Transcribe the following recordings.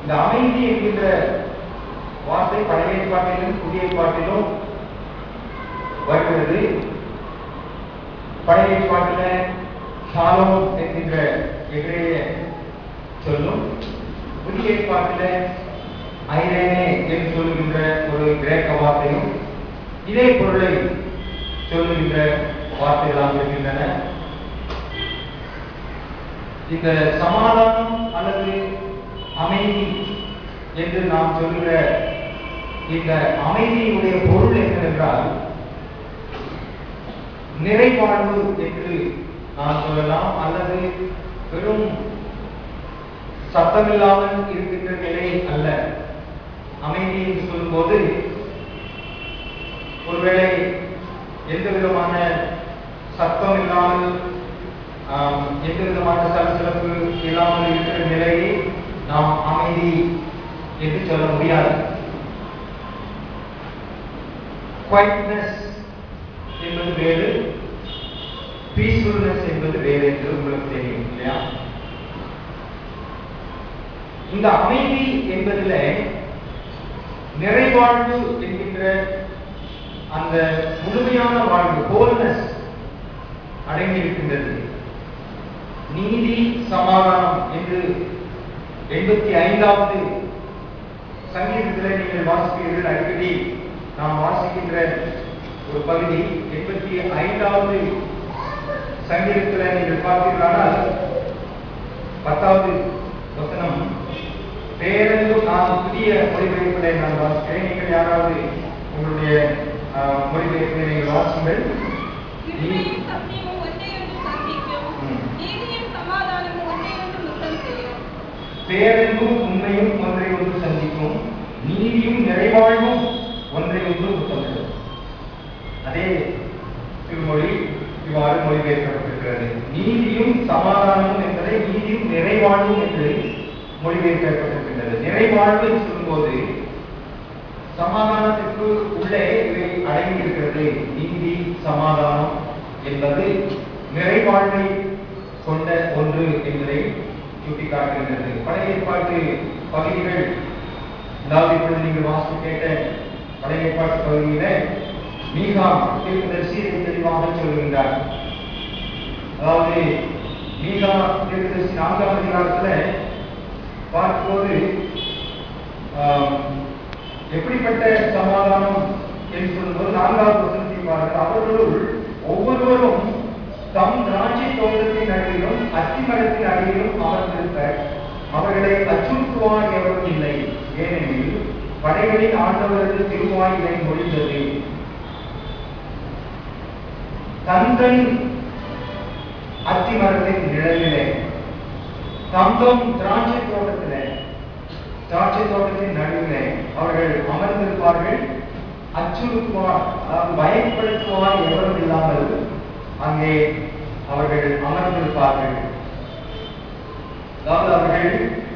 இந்த அமைதி என்கின்ற வார்த்தை பழைய ஏற்பாட்டிலும் புதிய ஏற்பாட்டிலும் வருகிறது. பழைய ஏற்பாட்டில் ஷாலோம் என்கின்ற எபிரேய சொல்லும், புதிய ஏற்பாட்டில் ஐரேனே என்று சொல்லுகின்ற ஒரு கிரேக்க வார்த்தையும் இதே பொருளை சொல்லுகின்ற வார்த்தைகளாக இருக்கின்றன. இந்த சமாதானம் அல்லது அமைதி என்று நாம் சொல்லுகிற இந்த அமைதியினுடைய பொருள் என்னவென்றால் நிறைவாழ்வு என்று நாம் சொல்லலாம், அல்லது பெரும் சத்தமில்லாமல் இருக்கின்ற நிலை அல்ல. அமைதி என்று சொல்லும்போது ஒருவேளை எந்த விதமான சத்தம் இல்லாமல் எந்த விதமான சலசலப்பு இல்லாமல் இருக்கிற நிலையை நாம் அமைதி என்று சொல்ல முடியாது. குவைட்னஸ் என்பது வேறு, பீஸ்ஃபுல்னஸ் என்பது வேறு என்று உங்களுக்கு தெரியும் இல்லையா? இந்த அமைதி என்பதில் நிறைவாழ்வு என்கின்ற அந்த முழுமையான வாழ்வு, ஹோல்னஸ் அடங்கி இருக்கின்றது. நீதி சமாதானம் என்று 85வது சங்கீதத்தில் நீங்கள் வாசிப்பீர்கள். அடிக்கடி நாம் வாசிக்கின்ற ஒரு பகுதி 85வது சங்கீதத்தில் நீங்கள் பார்த்தீர்களானால் 10வது வசனம், பேரென்றும் நான் புதிய மொழிபெயர்ப்பிலை நான் வாசிக்கிறேன். நீங்கள் யாராவது உங்களுடைய மொழிபெயர்ப்பிலை நீங்கள் வாசிங்கள். பேரென்றும் உண்மையும் ஒன்றை ஒன்று சந்திக்கும், நீதியும் நிறைவாழ்வும் ஒன்றை ஒன்று முத்தமிடும். அதே திருமொழி இவ்வாறு மொழிபெயர்க்கப்பட்டிருக்கிறது. நீதியும் சமாதானமும் என்பதை நீதியும் நிறைவாழ்வும் என்று மொழிபெயர்க்கப்பட்டிருக்கின்றது. நிறைவாழ்வு சொல்லும்போது சமாதானத்திற்கு உள்ளே இவை அடங்கி இருக்கிறது. நீதி சமாதானம் என்பது நிறைவாழ்வை கொண்ட ஒன்று என்பதை சுட்டிக்காட்டுகின்றது. பழைய ஏற்பாட்டு பகுதிகள், அதாவது இப்பொழுது நீங்கள் வாசித்து கேட்ட பழைய ஏற்பாட்டு பகுதியில மீகா தீர்க்கதரிசி தெளிவாக சொல்கின்றார். அதாவது மீகா தீர்க்கதரிசி 4ஆம் அதிகாரத்துல பார்க்கும்போது எப்படிப்பட்ட சமாதானம் என்று சொல்லும்போது 4வது வசனத்தை பாருங்கள். அவர்களுள் ஒவ்வொருவரும் தம் திராட்சை தோட்டத்தின் அடியிலும் அத்திமரத்தின் அடியிலும் அமர்ந்திருப்பர், அவர்களை அச்சுறுத்துவார் எவரும் இல்லை, ஏனெனில் படைகளின் ஆண்டவரது திருவாய் இதை மொழிந்தது. தந்தன் அத்திமரத்தின் நிழலிலே, தந்தம் திராட்சை தோட்டத்தின் நடுவிலே அவர்கள் அமர்ந்திருப்பார்கள், அச்சுறுத்துவார், அதாவது பயப்படுத்துவார் எவரும் இல்லாமல் அங்கே அவர்கள் அமர்ந்திருப்பார்கள். அதாவது அவர்கள்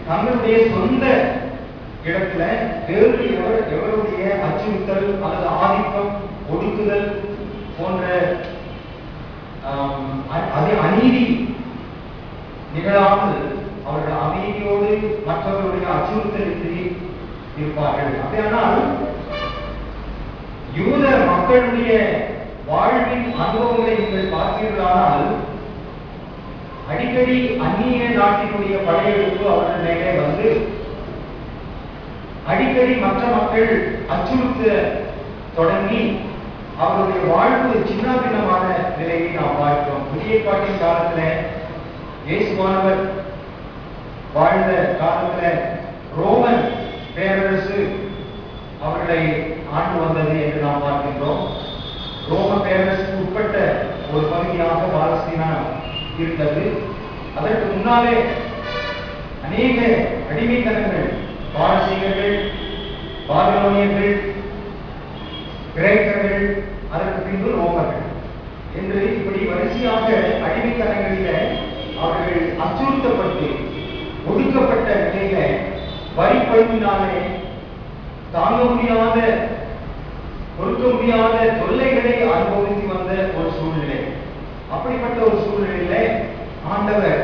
தங்களுடைய சொந்த இடத்துல வேறு எவருடைய அச்சுறுத்தல் அல்லது ஆதிக்கம், ஒடுக்குதல் போன்ற அநீதி நிகழாமல் அவர்கள் அமைதியோடு மற்றவர்களுடைய அச்சுறுத்தலுக்கு இருப்பார்கள். அப்படியானால் யூத மக்களுடைய வாழ்வின் அனுபவங்களை நீங்கள் பார்த்தீர்களானால் அடிக்கடி அந்நிய நாட்டினுடைய படையெடுப்பு அவர்கள் மேலே வந்து அடிக்கடி மற்ற மக்கள் அச்சுறுத்த தொடங்கி அவருடைய வாழ்வு சின்ன பின்னமான நிலையை நாம் பார்க்கிறோம். புதிய ஏற்பாட்டின் காலத்துல இயேசுவானவர் வாழ்ந்த காலத்துல ரோமன் பேரரசு அவர்களை ஆண்டு வந்தது என்று நாம் பார்க்கின்றோம். ரோம பேரரசுக்கு உட்பட்ட ஒரு பகுதியாக பாலஸ்தீனா இருந்தது. அதற்கு முன்னாலே அநேக அடிமைத்தனங்கள், பாரசீகர்கள், பாபிலோனியர்கள், கிரேக்கர்கள், அதற்கு பின்பு ரோமர்கள் என்று இப்படி வரிசையாக அடிமைத்தனங்களில அவர்கள் அச்சுறுத்தப்பட்டு ஒடுக்கப்பட்ட நிலையில வரிப்பழுவினாலே தாங்க முடியாத, பொறுக்க முடியாத தொல்லைகளை அனுபவித்து வந்த ஒரு சூழ்நிலை. அப்படிப்பட்ட ஒரு சூழ்நிலையில ஆண்டவர்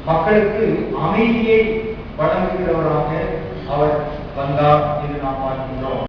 மக்களுக்கு அமைதியை வழங்குகிறவராக அவர் வந்தார் என்று நாம் பார்க்கின்றோம்.